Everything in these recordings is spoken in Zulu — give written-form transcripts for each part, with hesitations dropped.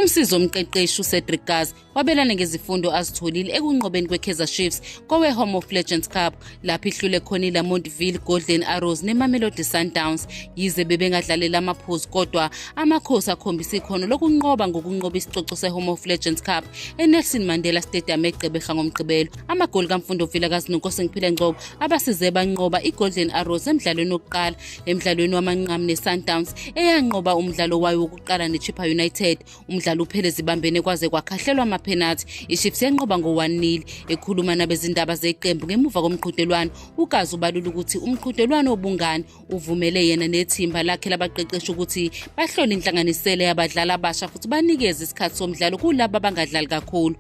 Umsizi womqeqeshi uCedric Gazi wabelana ngezifundo azitholile ekunqobeni kweKaizer Chiefs kowe-Home of Legends Cup lapho ihlule khona iLamontville Golden Arrows neMamelodi Sundowns. Yize bebengadlalela amaphuzu kodwa amakhosi akhombisa ikhono lokunqoba ngokunqoba isicoco se-Home of Legends Cup eNelson Mandela Stadium eGqeberha ngomgqibelo. Amagoli kaMfundo Vilakazi noNkosi Ngiphile Ngcobo abasize banqoba iGolden Arrows emidlalweni wokuqala emidlalweni wamanqamu neSundowns eyanqoba umdlalo wayo wokuqala neChippa United. Umdlalo uphele zibambene kwaze kwakhahlelwa amaphenathi. iChiefs yanqoba ngo-1-0. Ekhuluma nabezindaba zeqembu ngemuva komqhudelwano, uGazi ubalula ukuthi umqhudelwano wobungane uvumele yena nethimba lakhe labaqeqeshi ukuthi bahlole inhlanganisela yabadlali abasha futhi banikeze isikhathi somdlalo kulabo abangadlali kakhulu.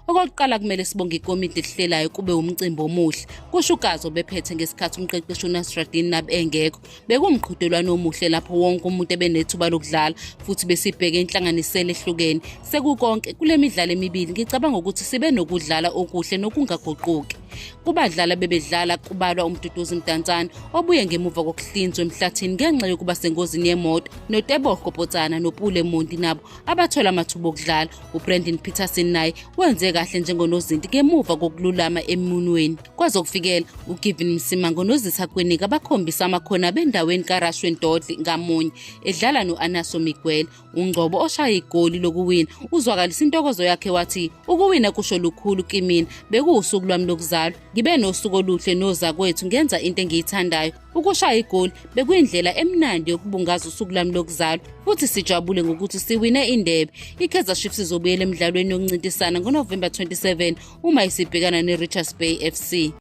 Okokuqala kumele sibonge ikomiti elihlelayo kube umcimbi omuhle, kusho uGazi obephethe ngesikhathi umqeqeshi uNasruddin Nabi engekho. Bekuwumqhudelwano omuhle lapho wonke umuntu ebenethuba lokudlala futhi besibheke inhlanganisela ehlukene. Sekukonke kule midlalo emibili ngicabanga ukuthi sibe nokudlala okuhle nokungaguquki. Kubadlala bebedlala kubalwa uMduduzi Mdantsane obuye ngemuva kokuhlinzwa emhlathini ngenxa yokuba sengozini yemoto, noTebogo Potsana noPule Mondi nabo abathola amathuba okudlala. uBrandon Peterson naye wenze kahle njengonozinti ngemuva kokululama emunweni. Kwazokufikela uGiven Msimango noZitha Kwenika bakhombisa amakhono bendaweni kaRashwen Dodli ngamunye edlala noAnaso Miguel. uNgcobo oshaya igoli lokuwina uzwakalisa intokozo yakhe wathi, ukuwina kusho lukhulu kimina, bekuwusuku lwami lokuzalwa. Ngibe nosuku oluhle nozakwethu ngenza into engiyithandayo. Ukushaya igoli bekuyindlela emnandi yokubungaza usuku lami lokuzalwa futhi sijabule ngokuthi siwine indebe. iKaizer Chiefs izobuyela emidlalweni yokuncintisana ngoNovember 27 uma isibhekana neRichards Bay FC.